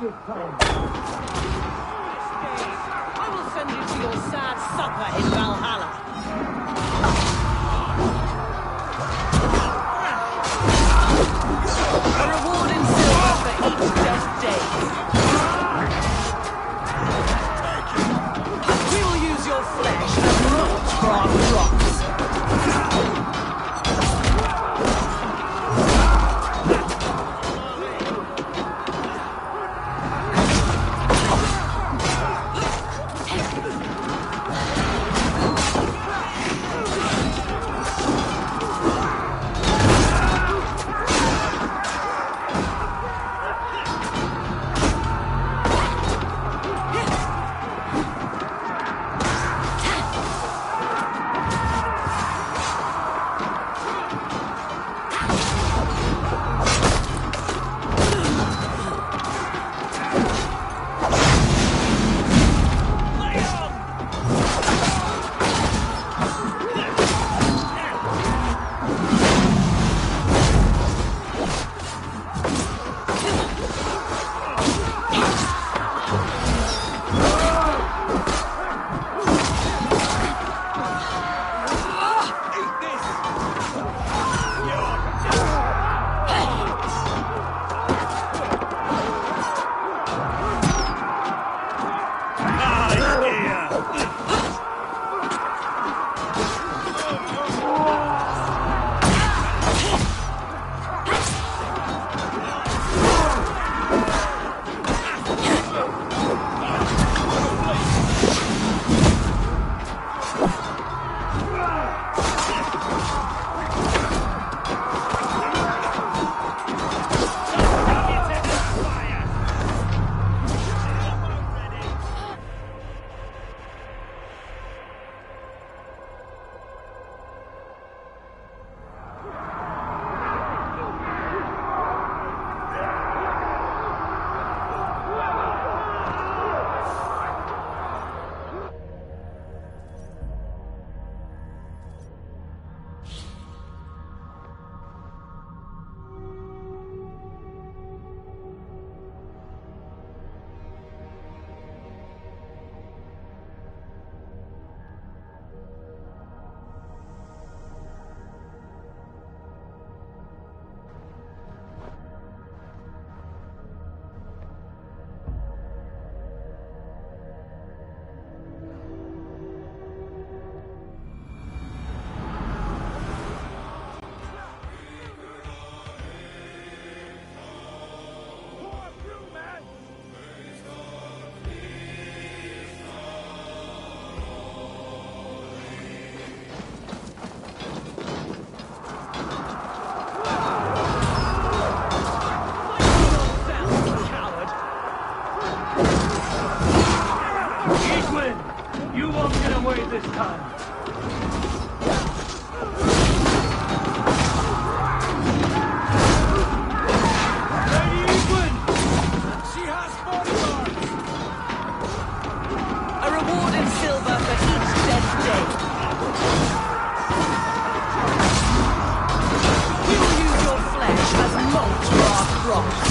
this time. I will send you to your sad supper in Valhalla. A reward in silver for each dead day. We will use your flesh as mulch for our crops. This time. A reward in silver for each dead day. We will use your flesh as mulch for our crops.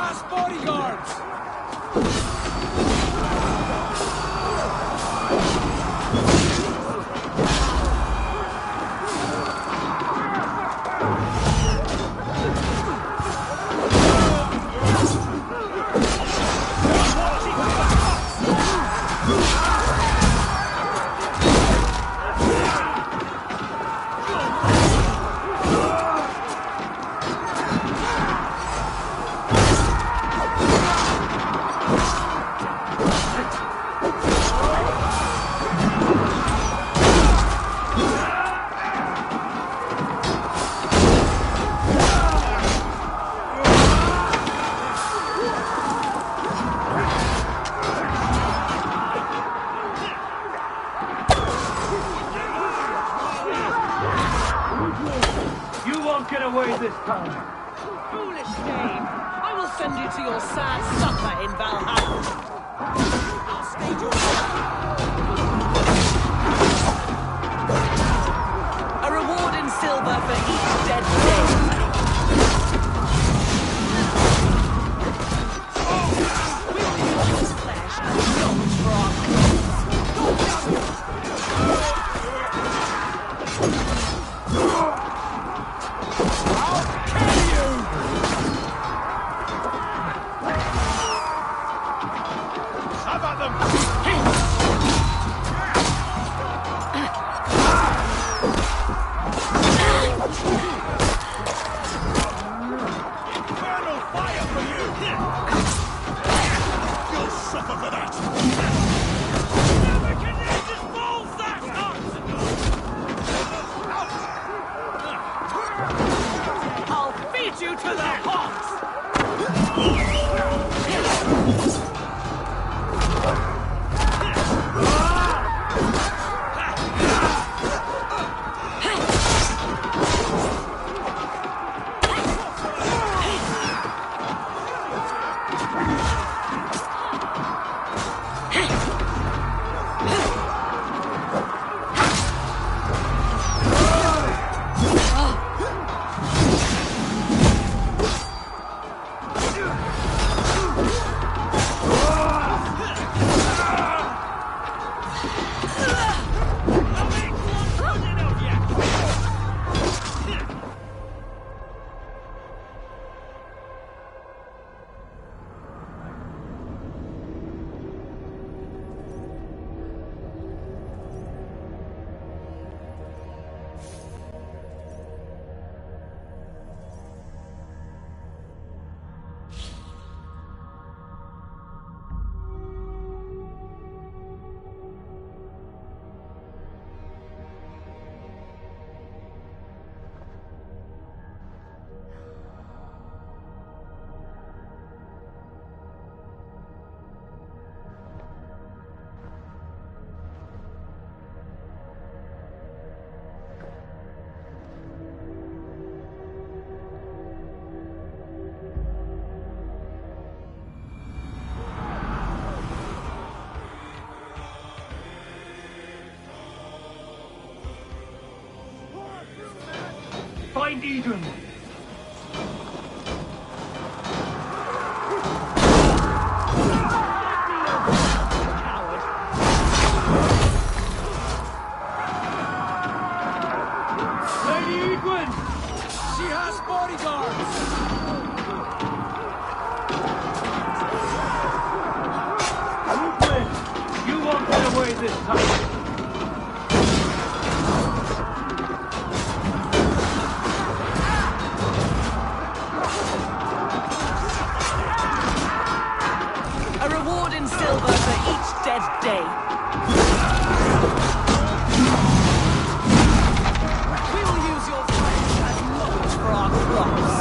has bodyguards! Get away this time. Foolish game. I will send you to your sad supper in Valhalla. I'll stage your a reward in silver for each dead day. We will use his flesh as not for our you to the hawks! Find Eden! Lady Edwin! She has bodyguards! Ruthless! You won't get away this time! A reward in silver for each dead day. We will use your flesh as mulch for our crops.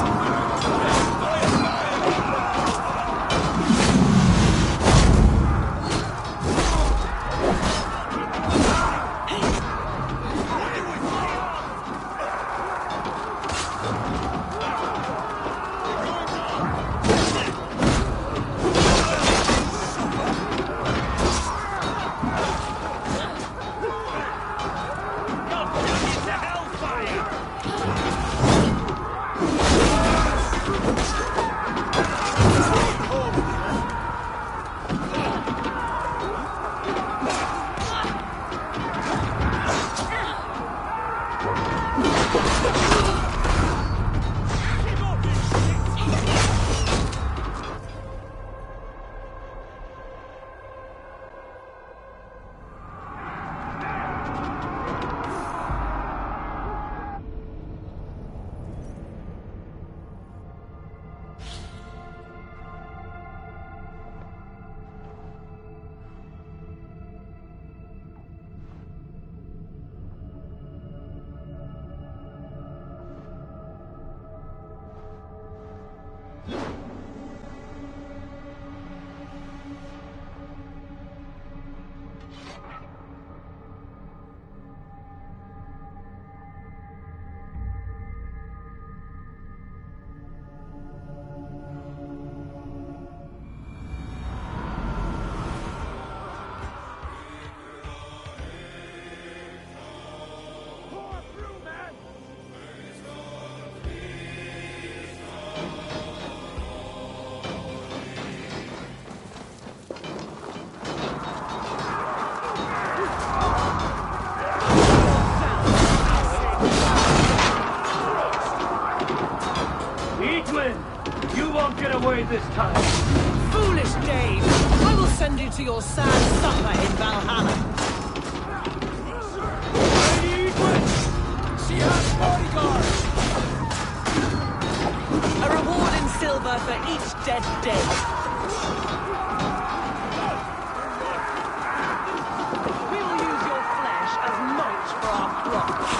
Eat wind! You won't get away this time! Foolish Dave! I will send you to your sad supper in Valhalla. Lady Egwin! She has bodyguards! A reward in silver for each dead day. We will use your flesh as mulch for our crops.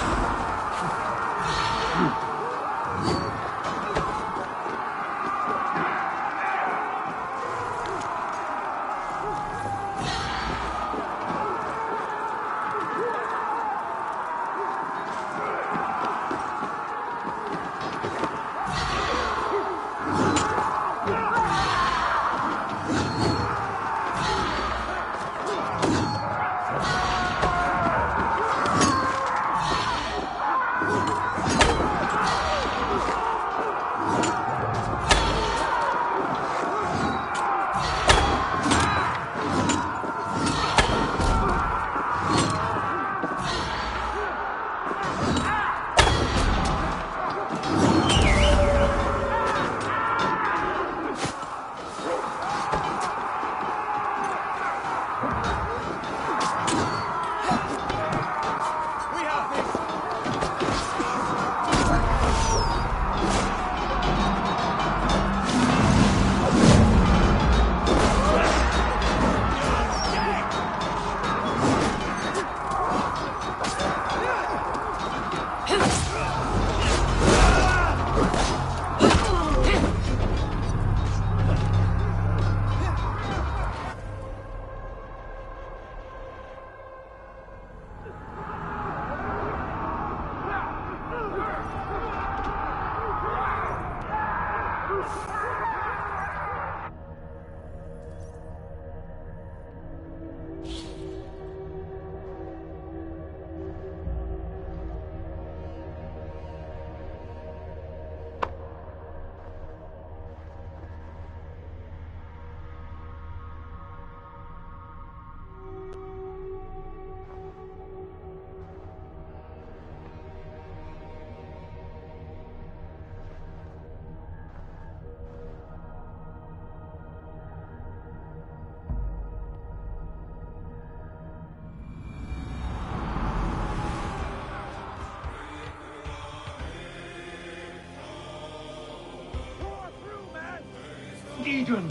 Eden!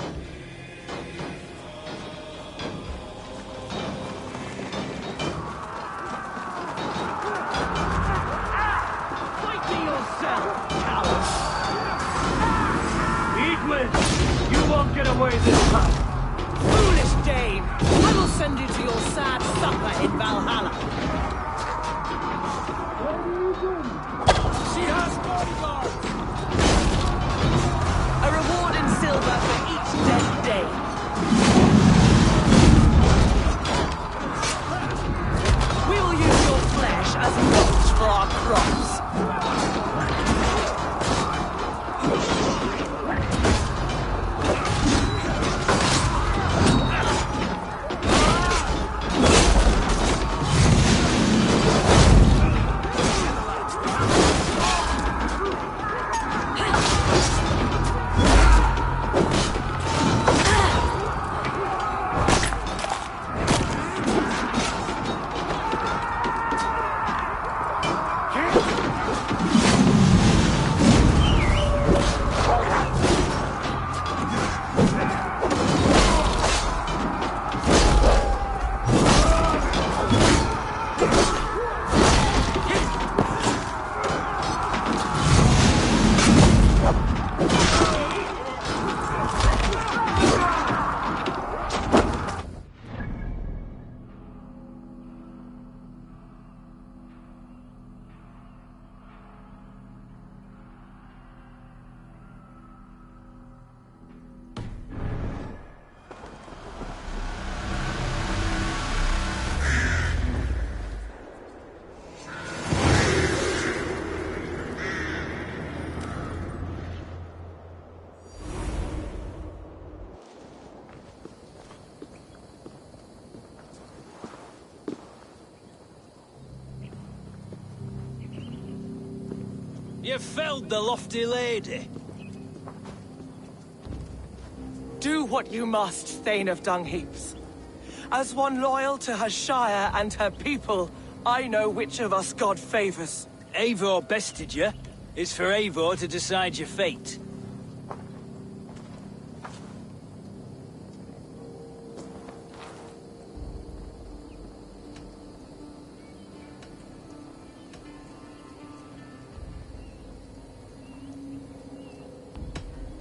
Fight me yourself, coward! Egwin! You won't get away this time! Foolish Dave! I will send you to your sad supper in Valhalla. She has bodyguards! A reward in silver for each dead day. We will use your flesh as mulch for our crops. You felled the lofty lady. Do what you must, Thane of Dungheaps. As one loyal to her shire and her people, I know which of us God favors. Eivor bested you. It's for Eivor to decide your fate.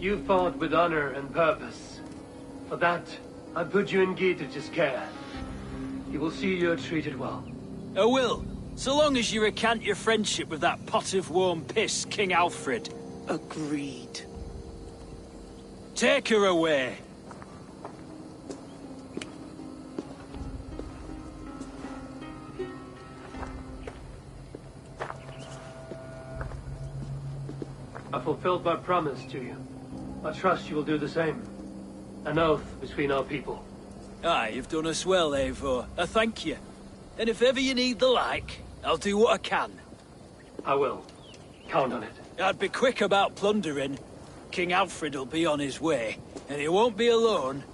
You fought with honor and purpose. For that, I put you in Geetage's care. He will see you're treated well. I will, so long as you recant your friendship with that pot of warm piss, King Alfred. Agreed. Take her away. I fulfilled my promise to you. I trust you will do the same. An oath between our people. Aye, you've done us well, Eivor. I thank you. And if ever you need the like, I'll do what I can. I will. Count on it. I'd be quick about plundering. King Alfred will be on his way, and he won't be alone.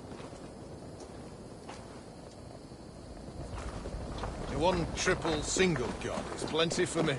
One triple single god is plenty for me.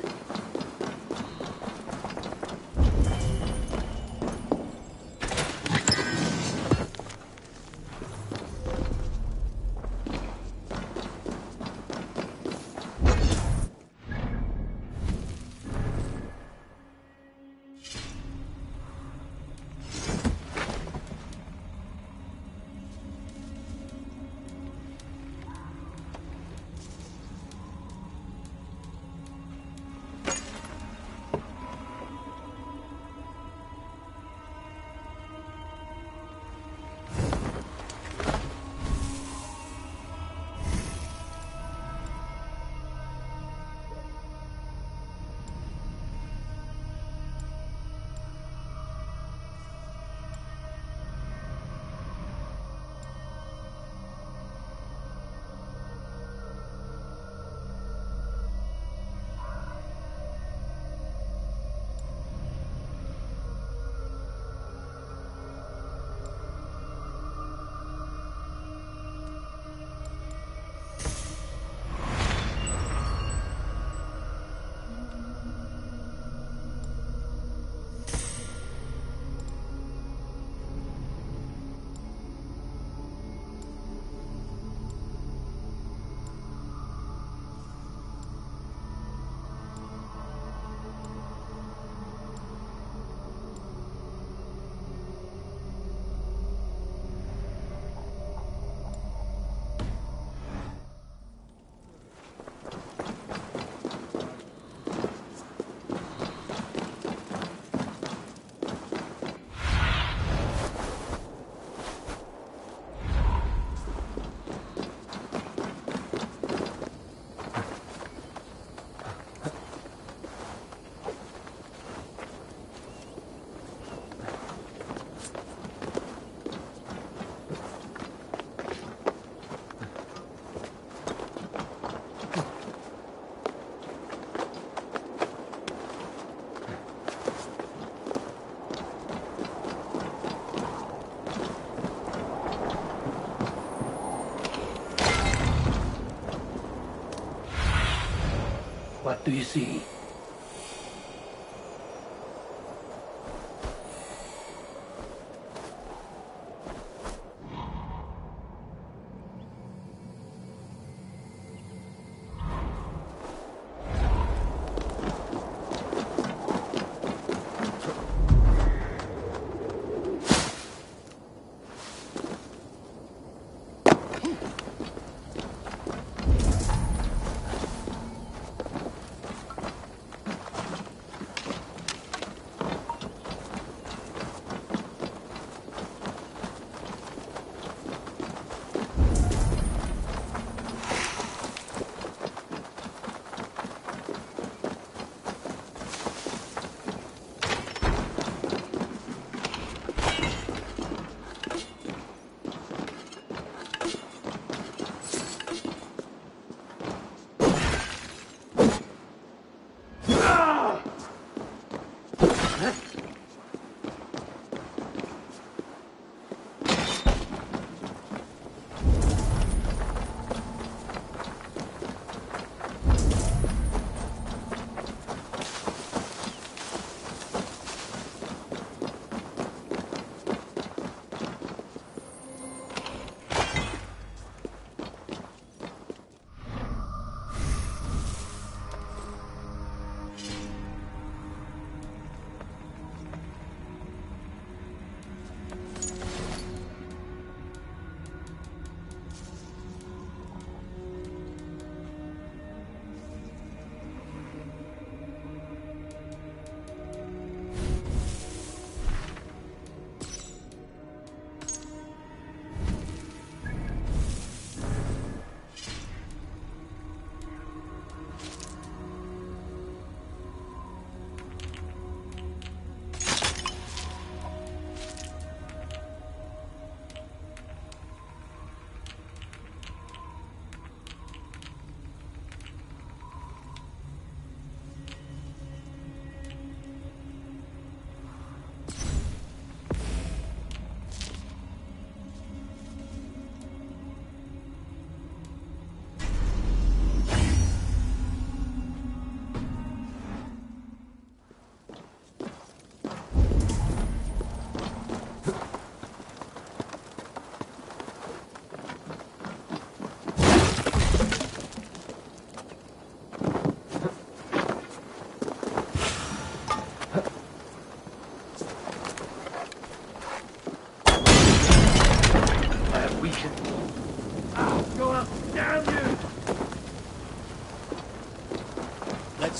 What do you see?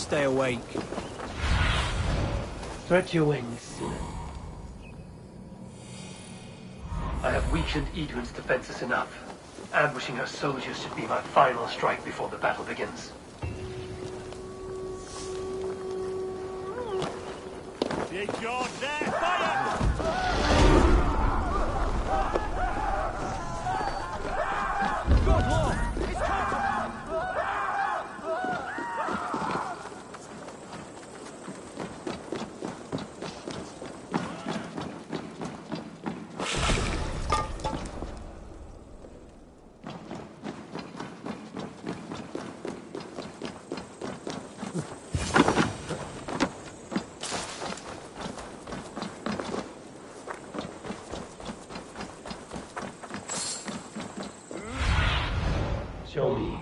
stay awake. Stretch your wings. I have weakened Edwin's defenses enough. Ambushing her soldiers should be my final strike before the battle begins. Take your death, fire! Good lord! It's coming! Show me.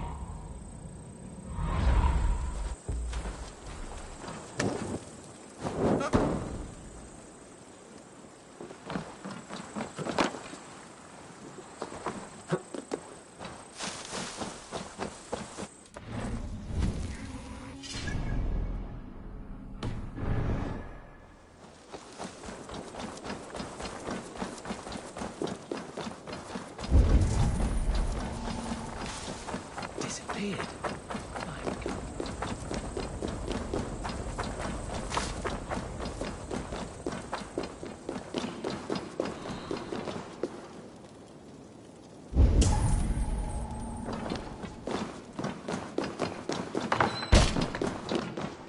Disappeared. My God.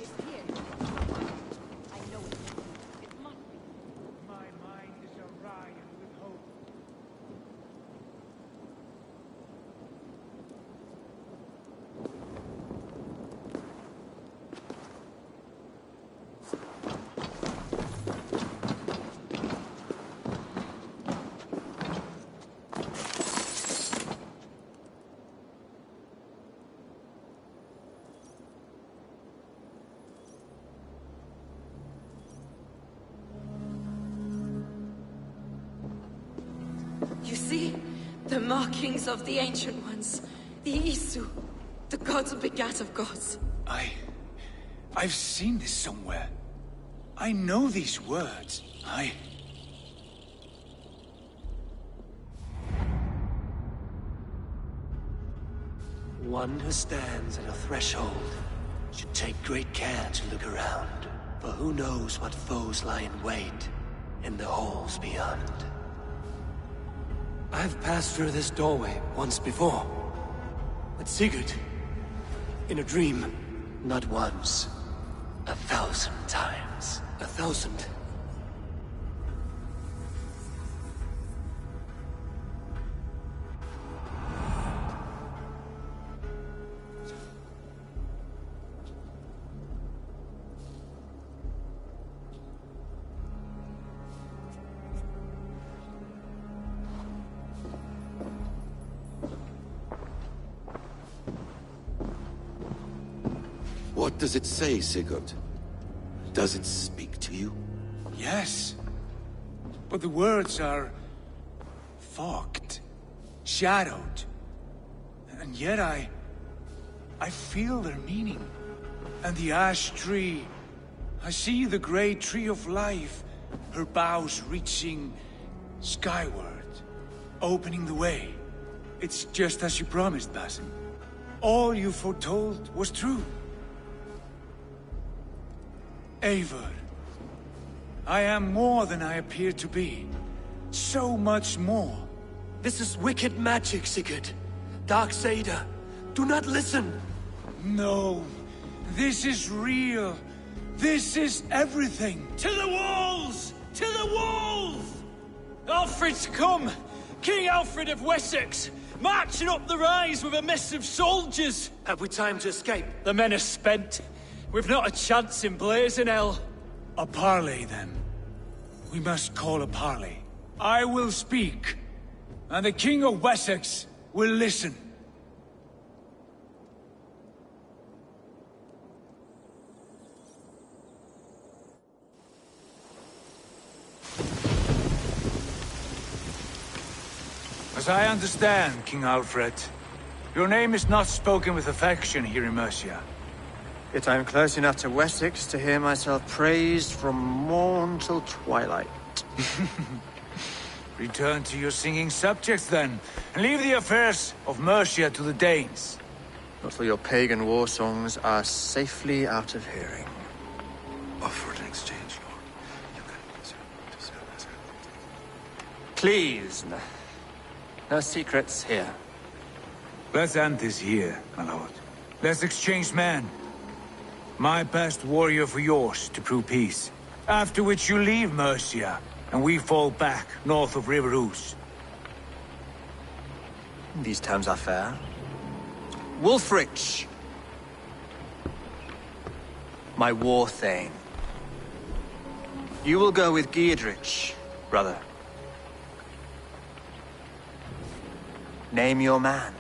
It's here. I know it. It must be. My mind is awry with hope. You see? The markings of the Ancient Ones. The Isu. The gods begat of gods. I've seen this somewhere. I know these words. One who stands at a threshold should take great care to look around, for who knows what foes lie in wait in the halls beyond. I've passed through this doorway once before, with Sigurd, in a dream. Not once, 1,000 times. 1,000. What does it say, Sigurd? Does it speak to you? Yes. But the words are fogged, shadowed. And yet I feel their meaning. And the ash tree, I see the great tree of life, her boughs reaching skyward, opening the way. It's just as you promised, Basim. All you foretold was true. Eivor, I am more than I appear to be. So much more. This is wicked magic, Sigurd. Darksader, do not listen! No, this is real. This is everything. To the walls! To the walls! Alfred's come! King Alfred of Wessex! Marching up the rise with a mess of soldiers! Have we time to escape? The men are spent. We've not a chance in blazing hell. A parley, then. We must call a parley. I will speak, and the King of Wessex will listen. As I understand, King Alfred, your name is not spoken with affection here in Mercia. Yet I am close enough to Wessex to hear myself praised from morn till twilight. Return to your singing subjects, then, and leave the affairs of Mercia to the Danes. Not till your pagan war songs are safely out of hearing. Offer an exchange, Lord. You can... Please, no secrets here. Let's end this here, my lord. Let's exchange men. My best warrior for yours to prove peace. After which you leave Mercia, and we fall back north of River Ouse. These terms are fair. Wulfrich! My war thane. You will go with Giedrich, brother. Name your man.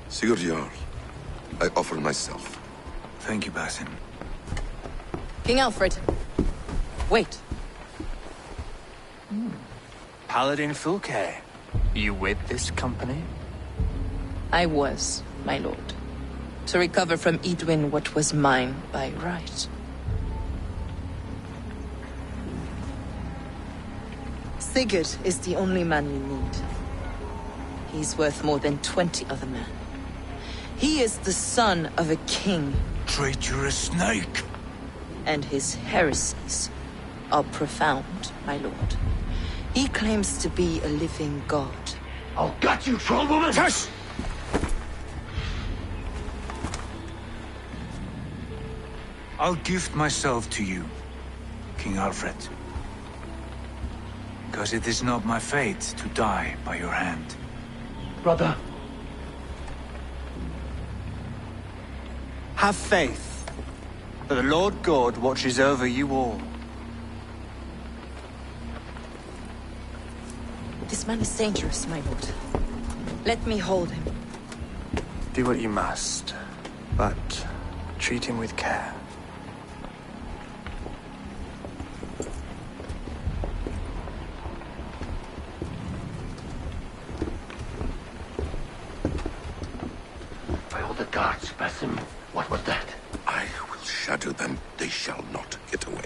Sigurd Jarl, I offer myself. Thank you, Basin. King Alfred. Wait. Paladin Fulke. You with this company? I was, my lord. To recover from Edwin what was mine by right. Sigurd is the only man you need. He's worth more than 20 other men. He is the son of a king. Traitorous snake! And his heresies are profound, my lord. He claims to be a living god. I'll gut you, troll woman! Tush! I'll gift myself to you, King Alfred. Because it is not my fate to die by your hand. Brother. Have faith, for the Lord God watches over you all. This man is dangerous, my lord. Let me hold him. Do what you must, but treat him with care. By all the gods, Basim, what was that? I will shadow them. They shall not get away.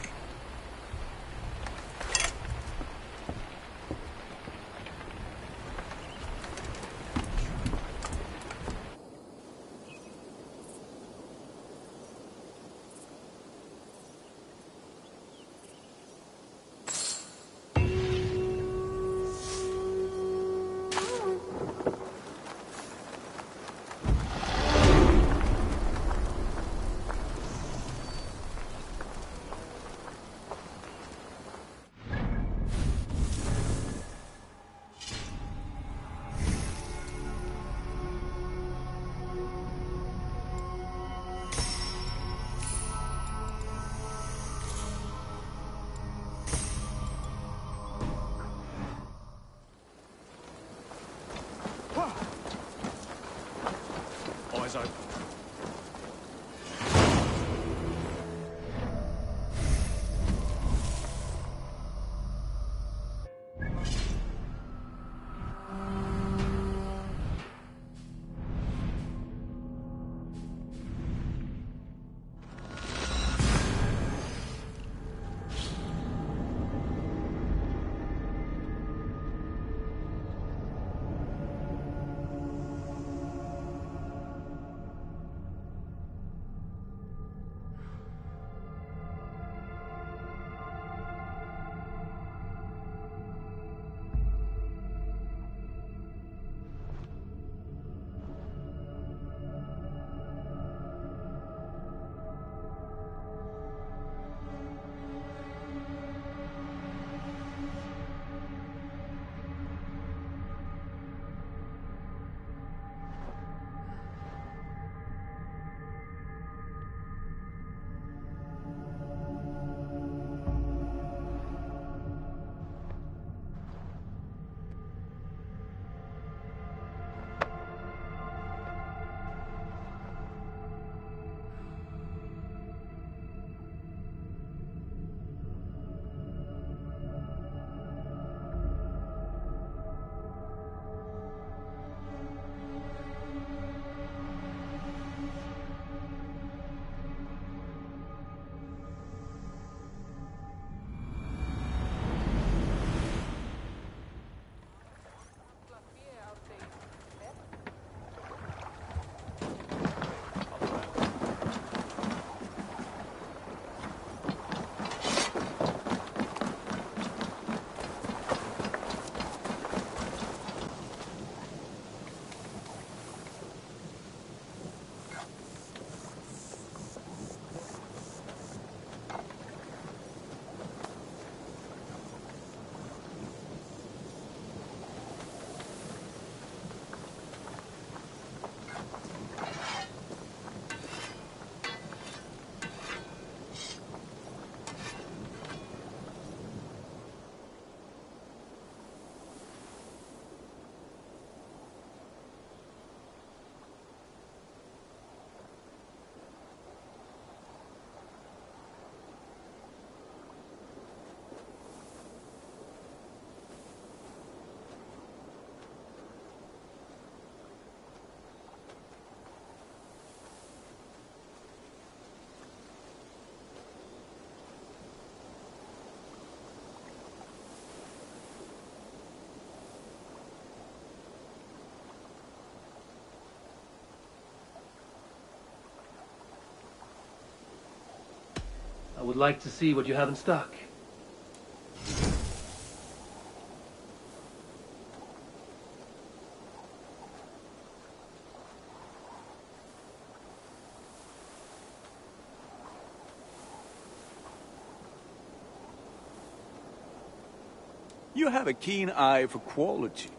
would like to see what you have in stock. You have a keen eye for quality.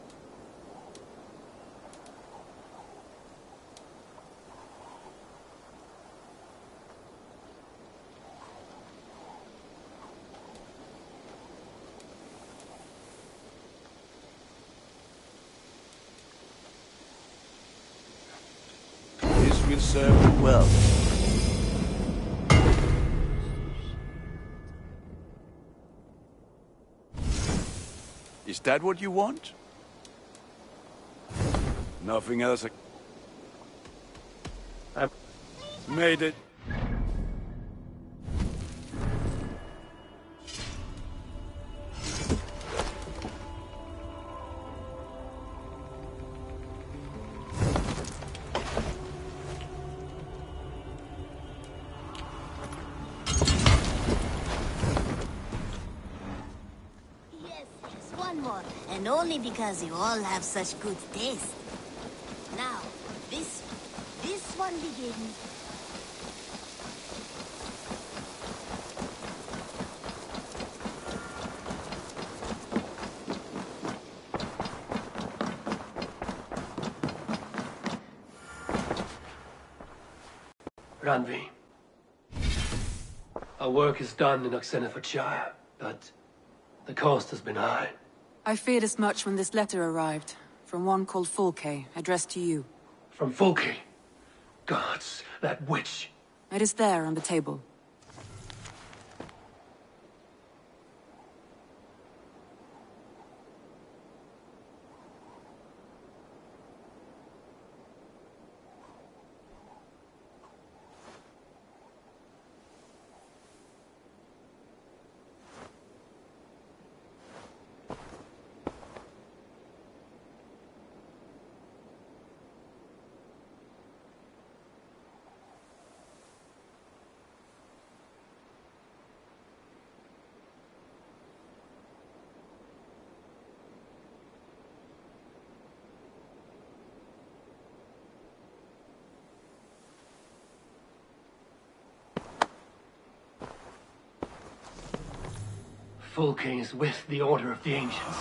This will serve you well. Is that what you want? Nothing else? I've made it. One more, and only because you all have such good taste. Now, this one begins. Ranvi. Our work is done in Oxenfordshire, but the cost has been high. I feared as much when this letter arrived, from one called Fulke, addressed to you. From Fulke? Gods, that witch! It is there on the table. Fulke is with the Order of the Ancients.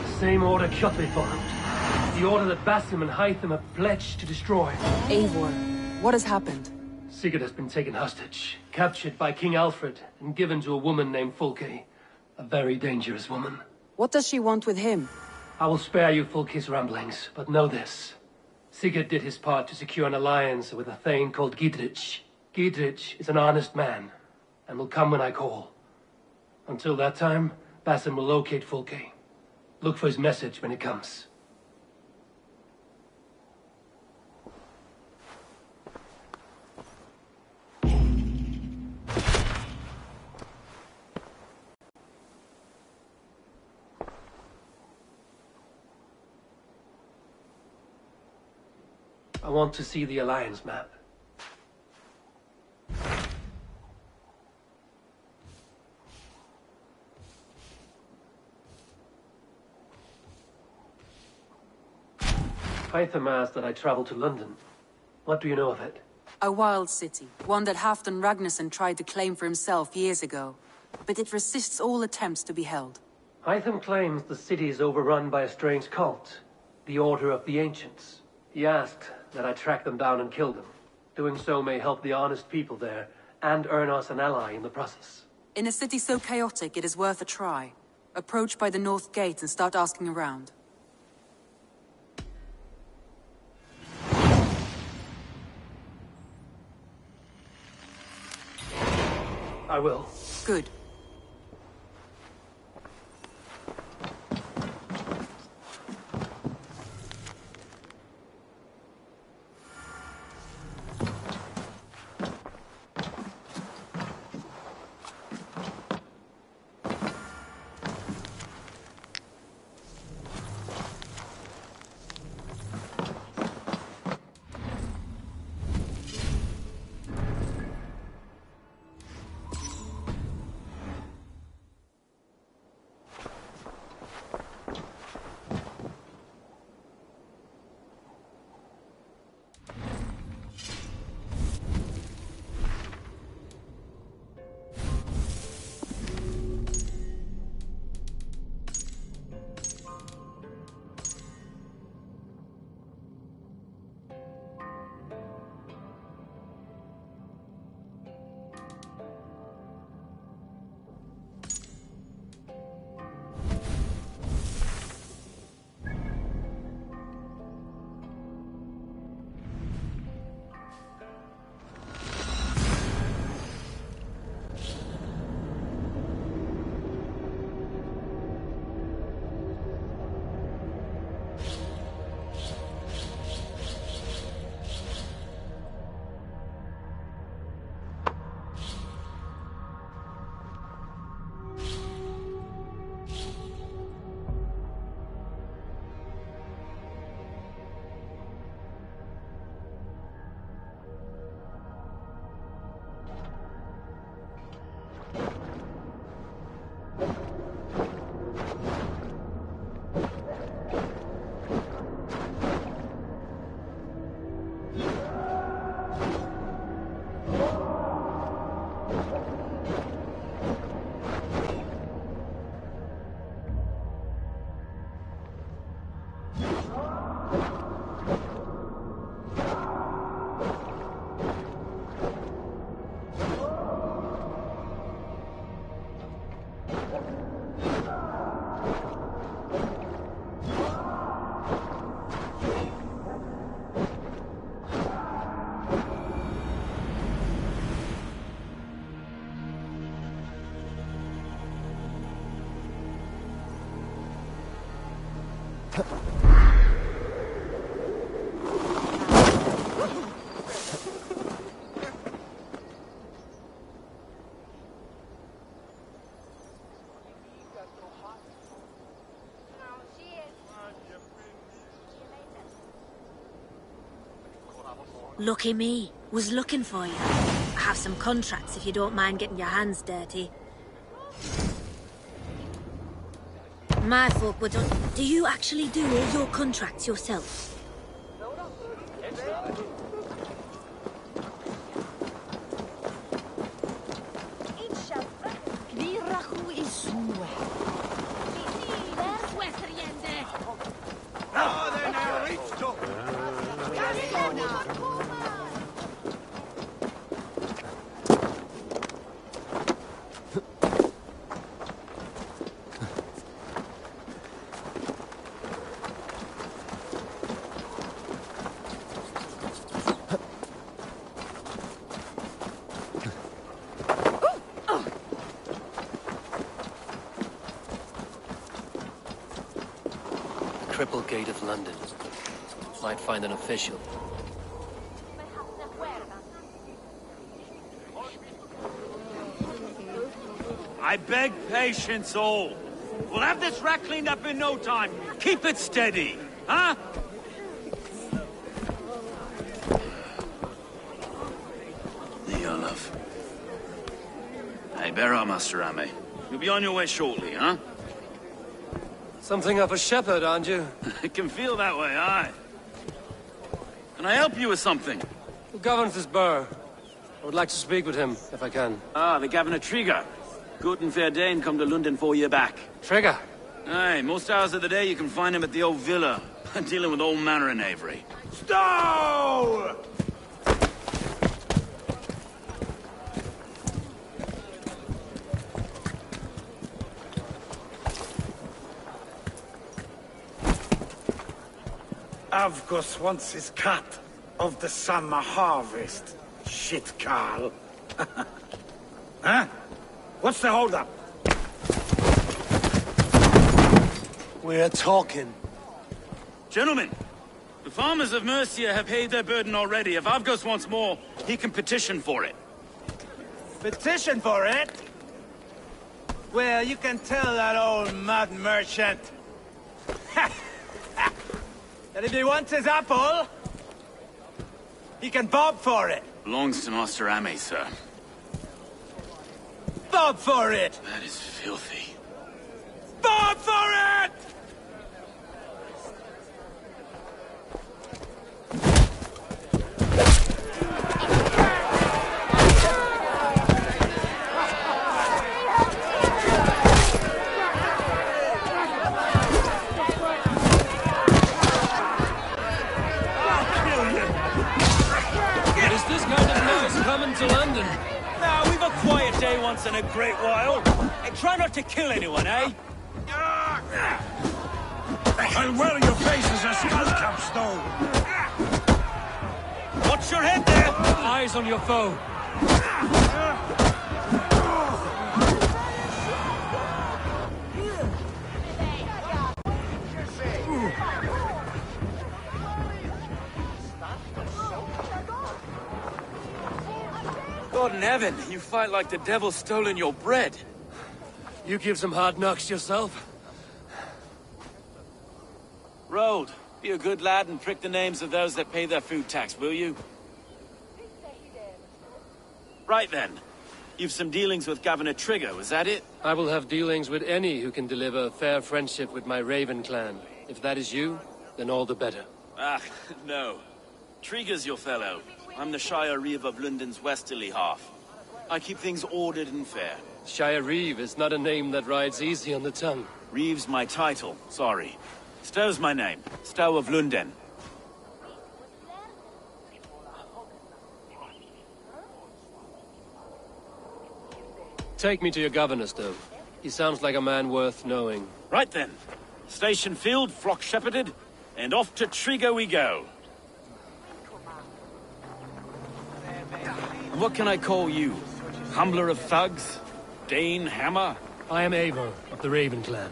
The same order Kjotve followed. The order that Basim and Hytham have pledged to destroy. Eivor, what has happened? Sigurd has been taken hostage, captured by King Alfred, and given to a woman named Fulke. A very dangerous woman. What does she want with him? I will spare you Fulke's ramblings, but know this. Sigurd did his part to secure an alliance with a thane called Gidrich. Gidrich is an honest man, and will come when I call. Until that time, Basim will locate Fulke. Look for his message when it comes. I want to see the Alliance map. Hytham asked that I travel to London. What do you know of it? A wild city, one that Halfdan Ragnarsson tried to claim for himself years ago. But it resists all attempts to be held. Hytham claims the city is overrun by a strange cult, the Order of the Ancients. He asked that I track them down and kill them. Doing so may help the honest people there, and earn us an ally in the process. In a city so chaotic, it is worth a try. Approach by the North Gate and start asking around. I will. Good. Lucky me. Was looking for you. I have some contracts if you don't mind getting your hands dirty. My folk were done. Do you actually do all your contracts yourself? Triple Gate of London. Might find an official. I beg patience, all. We'll have this rat cleaned up in no time. Keep it steady, huh? Your love. Hey, bear up, Master Ame. You'll be on your way shortly, huh? Something of a shepherd, aren't you? It can feel that way, aye. Can I help you with something? Who governs this burr? I would like to speak with him, if I can. Ah, the Governor Trigger. Good and fair Dane come to London 4 year back. Trigger? Aye, most hours of the day you can find him at the old villa, dealing with all manner in Avery. Stow! Avgus wants his cut of the summer harvest. Shit, Carl. Huh? What's the holdup? We're talking. Gentlemen, the farmers of Mercia have paid their burden already. If Avgus wants more, he can petition for it. Petition for it? Well, you can tell that old mud merchant that if he wants his apple, he can bob for it. Belongs to Master Ame, sir. Bob for it! That is filthy. Bob for it! To London. Now, we've a quiet day once in a great while. And try not to kill anyone, eh? I'll wear your face as a skull capstone. Watch your head there! Eyes on your foe. God in heaven, you fight like the devil's stolen your bread. You give some hard knocks yourself. Road, be a good lad and prick the names of those that pay their food tax, will you? Right then. You've some dealings with Governor Trigger, was that it? I will have dealings with any who can deliver fair friendship with my Raven clan. If that is you, then all the better. Ah, no. Trigger's your fellow. I'm the Shire Reeve of London's westerly half. I keep things ordered and fair. Shire Reeve is not a name that rides easy on the tongue. Reeve's my title, sorry. Stow's my name. Stow of Lunden. Take me to your governor, Stow. He sounds like a man worth knowing. Right then. Station filled, flock shepherded, and off to Trigger we go. What can I call you? Humbler of thugs? Dane Hammer? I am Eivor of the Raven clan.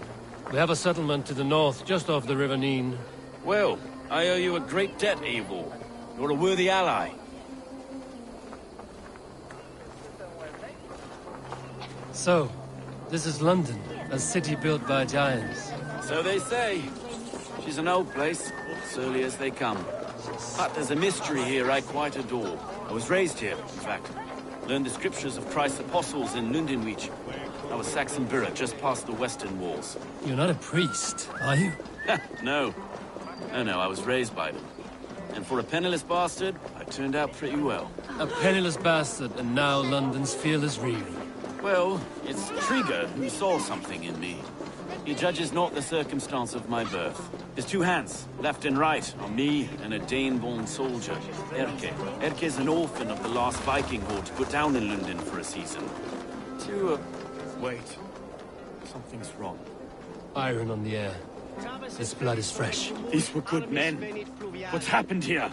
We have a settlement to the north, just off the River Neen. Well, I owe you a great debt, Eivor. You're a worthy ally. So, this is London, a city built by giants. So they say. She's an old place, surly as they come. But there's a mystery here I quite adore. I was raised here, in fact. Learned the scriptures of Christ's apostles in Lundenwich. I was Saxon Borough, just past the western walls. You're not a priest, are you? No. No, I was raised by them. And for a penniless bastard, I turned out pretty well. A penniless bastard, and now London's fearless Reeve. Well, it's Trigger who saw something in me. He judges not the circumstance of my birth. His two hands, left and right, on me and a Dane-born soldier, Erke. Erke's an orphan of the last Viking horde put down in London for a season. Wait. Something's wrong. Iron on the air. This blood is fresh. These were good men. What's happened here?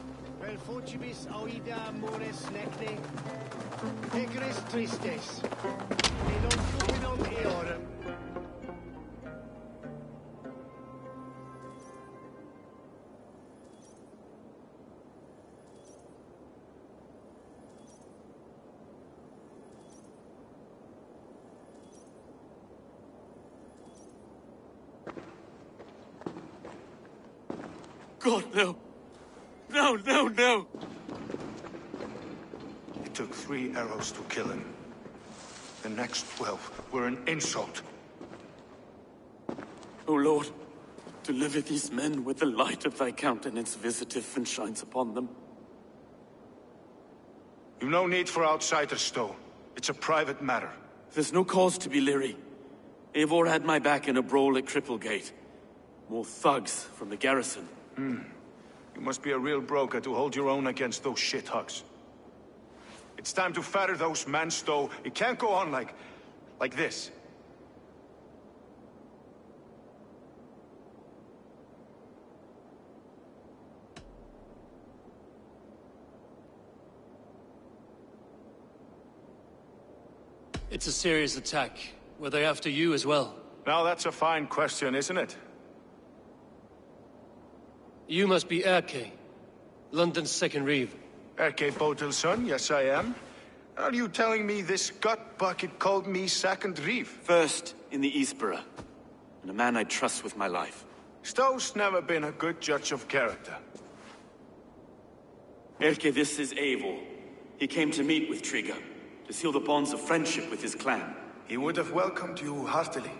God, no. No. It took 3 arrows to kill him. The next 12 were an insult. O Lord, deliver these men with the light of thy countenance visiteth and shines upon them. You've no need for outsiders, Stow. It's a private matter. There's no cause to be leery. Eivor had my back in a brawl at Cripplegate. More thugs from the garrison. You must be a real broker to hold your own against those shithugs. It's time to fatter those men, Stow. It can't go on like this. It's a serious attack. Were they after you as well? Now that's a fine question, isn't it? You must be Erke, London's second Reeve. Erke Botelson, yes I am. Are you telling me this gut bucket called me second Reeve? First in the Eastborough, and a man I trust with my life. Stow's never been a good judge of character. Erke, this is Eivor. He came to meet with Trigger, to seal the bonds of friendship with his clan. He would have welcomed you heartily.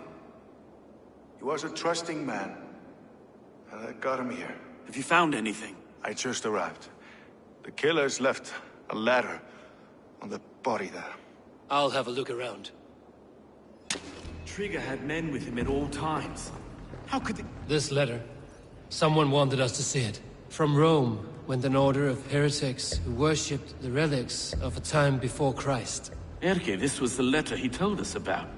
He was a trusting man, and I got him here. Have you found anything? I just arrived. The killers left a ladder on the body there. I'll have a look around. Trigger had men with him at all times. How could they... This letter. Someone wanted us to see it. From Rome went an order of heretics who worshipped the relics of a time before Christ. Erke, this was the letter he told us about.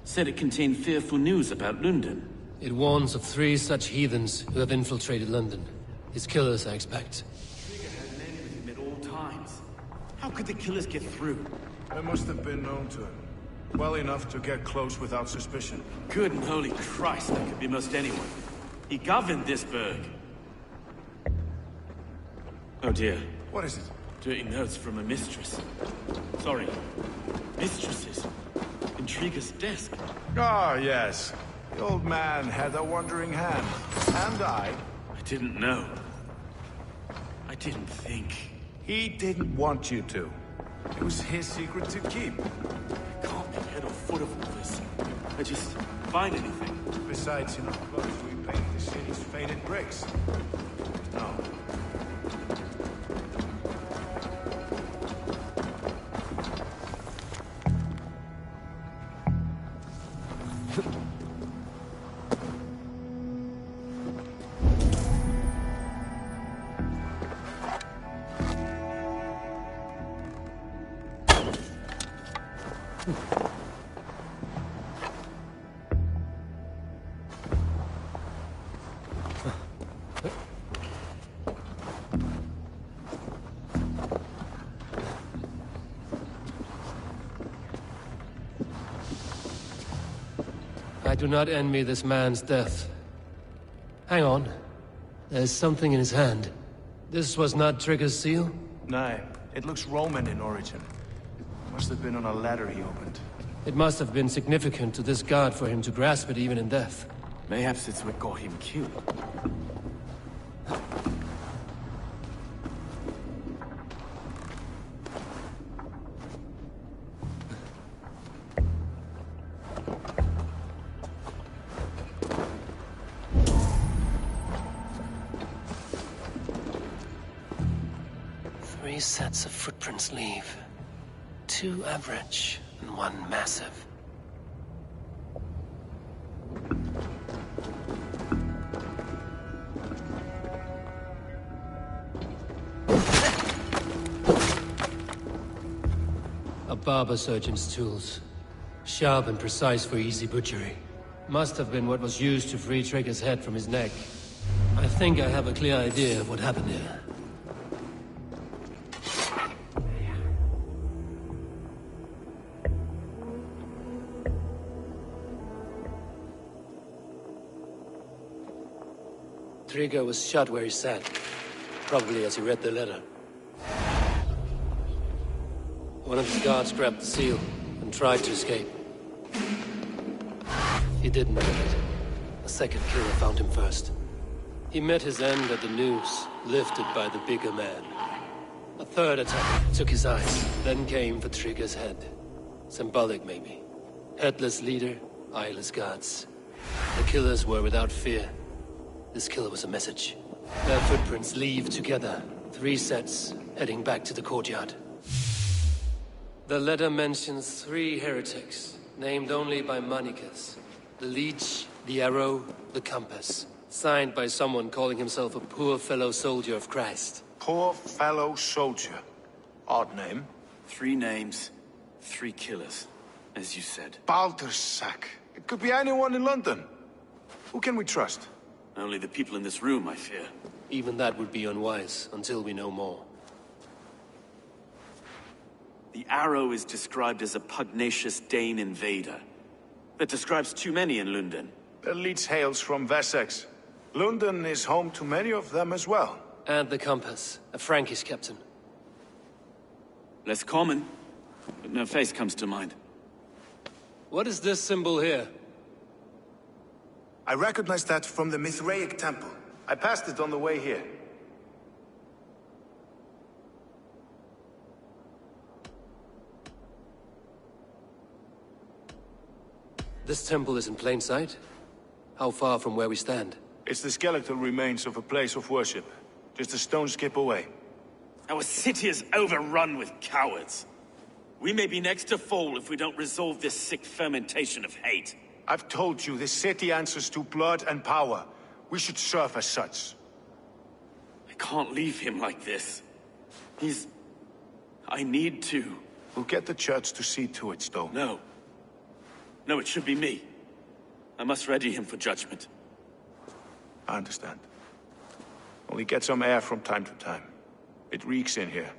Said it contained fearful news about London. It warns of 3 such heathens who have infiltrated London. His killers, I expect. Trigger had men with him at all times. How could the killers get through? I must have been known to him. Well enough to get close without suspicion. Good and holy Christ, that could be most anyone. He governed this burg. Oh dear. What is it? Dirty notes from a mistress. Sorry. Mistresses. In Trigger's desk. Ah, yes. The old man had a wandering hand. And I didn't know. I didn't think. He didn't want you to. It was his secret to keep. I can't be head or foot of all this. I just find anything. Besides, you know, clothes we paint the city's faded bricks. No. I do not envy this man's death. Hang on. There's something in his hand. This was not Trigger's seal? No, it looks Roman in origin. Must have been on a ladder he opened. It must have been significant to this god for him to grasp it even in death. Mayhaps it's what got him killed. 3 sets of footprints leave. 2 average and 1 massive. A barber surgeon's tools. Sharp and precise for easy butchery. Must have been what was used to free Trigger's head from his neck. I think I have a clear idea of what happened here. Trigger was shot where he sat, probably as he read the letter. One of his guards grabbed the seal and tried to escape. He didn't make it. A second killer found him first. He met his end at the noose, lifted by the bigger man. A third attack took his eyes, then came for Trigger's head. Symbolic, maybe. Headless leader, eyeless guards. The killers were without fear. This killer was a message. Their footprints leave together. 3 sets, heading back to the courtyard. The letter mentions 3 heretics, named only by Manicus. The Leech, the Arrow, the Compass. Signed by someone calling himself a poor fellow soldier of Christ. Poor fellow soldier. Odd name. 3 names, 3 killers, as you said. Baldersack. It could be anyone in London. Who can we trust? Only the people in this room, I fear. Even that would be unwise, until we know more. The Arrow is described as a pugnacious Dane invader. That describes too many in London. The Leech hails from Wessex. London is home to many of them as well. And the Compass, a Frankish captain. Less common, but no face comes to mind. What is this symbol here? I recognize that from the Mithraic temple. I passed it on the way here. This temple is in plain sight? How far from where we stand? It's the skeletal remains of a place of worship. Just a stone's skip away. Our city is overrun with cowards. We may be next to fall if we don't resolve this sick fermentation of hate. I've told you, this city answers to blood and power. We should serve as such. I can't leave him like this. I need to. We'll get the church to see to it, Stowe. No. No, it should be me. I must ready him for judgment. I understand. Only get some air from time to time. It reeks in here.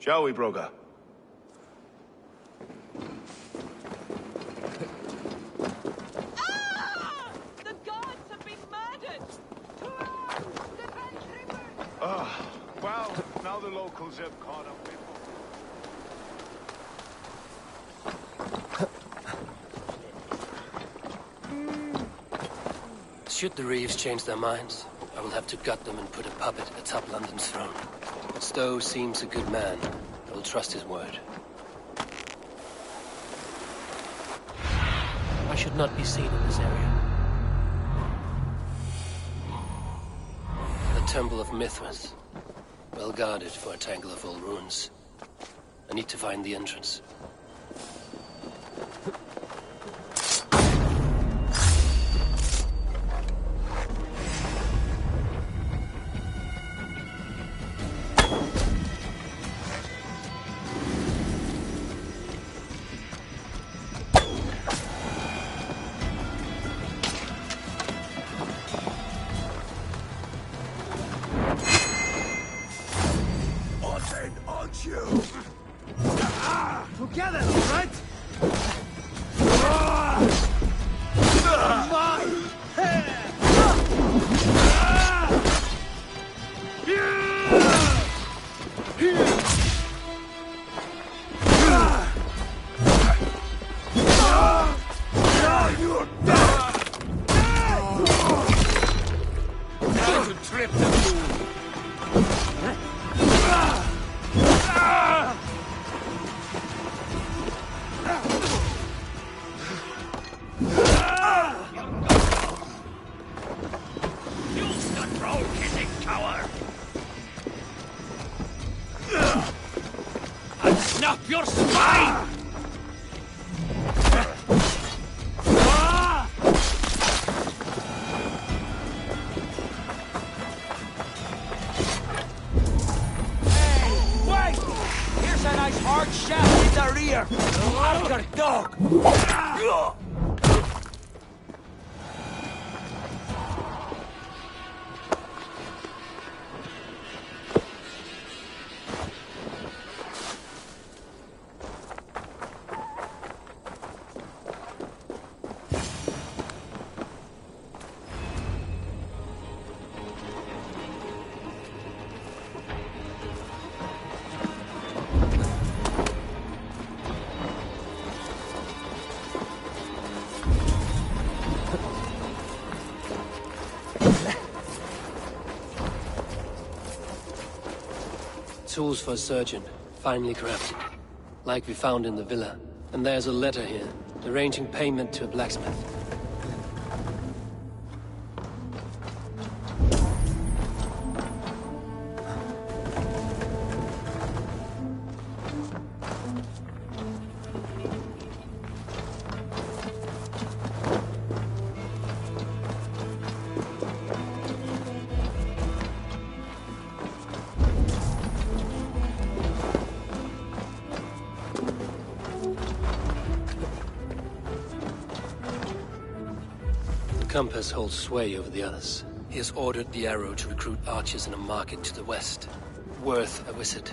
Shall we, Broga? The gods have been murdered! Well, now the locals have caught up with... Should the Reeves change their minds, I will have to gut them and put a puppet atop London's throne. But Stowe seems a good man. I will trust his word. I should not be seen in this area. The Temple of Mithras. Well guarded for a tangle of old ruins. I need to find the entrance. Together, all right? Your spine! Wait! Here's a nice hard shaft in the rear! After dog! Tools for a surgeon, finely crafted. Like we found in the villa. And there's a letter here, arranging payment to a blacksmith. Compass holds sway over the others. He has ordered the arrow to recruit archers in a market to the west. Worth a visit.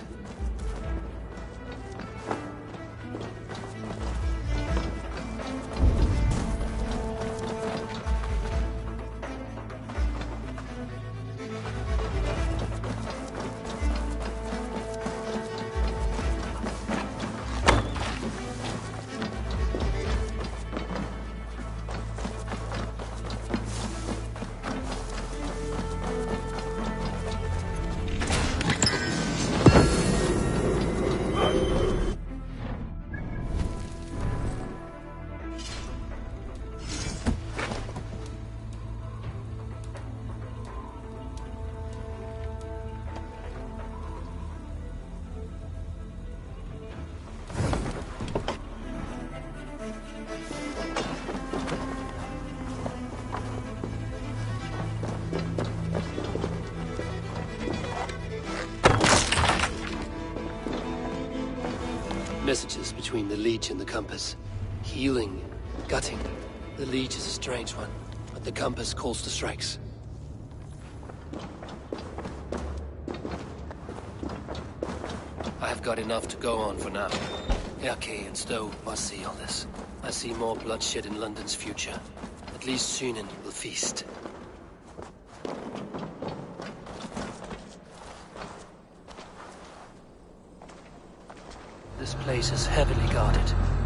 Messages between the Leech and the Compass. Healing, gutting. The Leech is a strange one, but the Compass calls to strikes. I have got enough to go on for now. Erke and Stowe must see all this. I see more bloodshed in London's future. At least Sunan will feast. This place is heavily guarded.